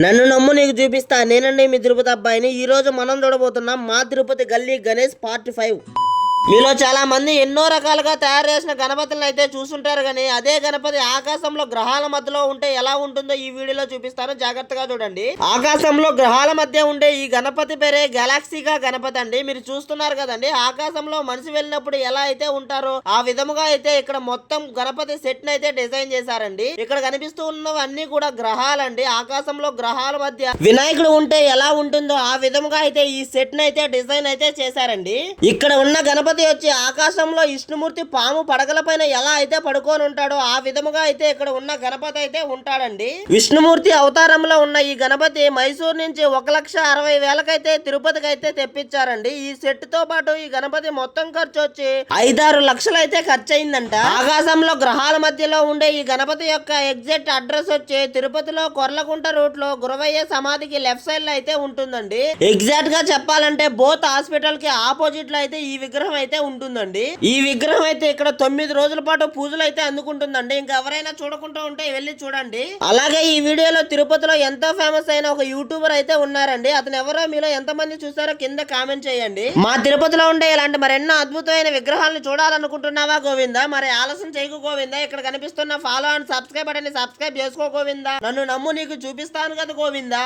నన్ను నమ్ము నీకు చూపిస్తా. నేనండి మీ తిరుపతి అబ్బాయిని. ఈ రోజు మనం చూడబోతున్నాం మా తిరుపతి గల్లీ గణేష్ పార్ట్ 5. మీలో చాలా మంది ఎన్నో రకాలుగా తయారు చేసిన గణపతులను అయితే చూసుంటారు, కానీ అదే గణపతి ఆకాశంలో గ్రహాల మధ్యలో ఉంటే ఎలా ఉంటుందో ఈ వీడియోలో చూపిస్తాను, జాగ్రత్తగా చూడండి. ఆకాశంలో గ్రహాల మధ్య ఉండే ఈ గణపతి పేరే గెలాక్సీగా గణపతి అండి. మీరు చూస్తున్నారు కదండి, ఆకాశంలో మనిషి వెళ్ళినప్పుడు ఎలా అయితే ఉంటారో ఆ విధముగా అయితే ఇక్కడ మొత్తం గణపతి సెట్ ని అయితే డిజైన్ చేశారండి. ఇక్కడ కనిపిస్తూ ఉన్నవన్నీ కూడా గ్రహాలండి. ఆకాశంలో గ్రహాల మధ్య వినాయకుడు ఉంటే ఎలా ఉంటుందో ఆ విధముగా అయితే ఈ సెట్ ని అయితే డిజైన్ అయితే చేశారండి. ఇక్కడ ఉన్న గణపతి వచ్చి ఆకాశంలో విష్ణుమూర్తి పాము పడగల పైన ఎలా అయితే పడుకొని ఉంటాడో ఆ విధముగా అయితే ఇక్కడ ఉన్న గణపతి అయితే ఉంటాడండి. విష్ణుమూర్తి అవతారంలో ఉన్న ఈ గణపతి మైసూర్ నుంచి 1,60,000కైతే తిరుపతికి అయితే తెప్పించారండి. ఈ సెట్ తో పాటు ఈ గణపతి మొత్తం ఖర్చు వచ్చి 5-6 లక్షలు అయితే ఖర్చు అయిందంట. ఆకాశంలో గ్రహాల మధ్యలో ఉండే ఈ గణపతి యొక్క ఎగ్జాక్ట్ అడ్రస్ వచ్చి తిరుపతిలో కొర్లకుంట రూట్ లో గురవయ్య సమాధికి లెఫ్ట్ సైడ్ లో అయితే ఉంటుందండి. ఎగ్జాక్ట్ గా చెప్పాలంటే బోత్ హాస్పిటల్ కి ఆపోజిట్ లో అయితే ఈ విగ్రహం అయితే ఉంటుందండి. ఈ విగ్రహం అయితే ఇక్కడ 9 రోజుల పాటు పూజలు అయితే అందుకుంటుందండి. ఇంకా ఎవరైనా చూడకుండా ఉంటే వెళ్ళి చూడండి. అలాగే ఈ వీడియోలో తిరుపతిలో ఎంతో ఫేమస్ అయిన ఒక యూట్యూబర్ అయితే ఉన్నారండి. అతను ఎవరో మీలో ఎంతమంది చూసారో కింద కామెంట్ చేయండి. మా తిరుపతిలో ఉండే ఇలాంటి మరెన్నో అద్భుతమైన విగ్రహాలను చూడాలనుకుంటున్నావా గోవిందా? మరి ఆలస్యం చేయకు గోవిందా. ఇక్కడ కనిపిస్తున్న ఫాలో అండ్ సబ్స్క్రైబ్ బటన్ ని సబ్స్క్రైబ్ చేసుకో గోవిందా. నన్ను నమ్ము నీకు చూపిస్తాను కదా గోవిందా.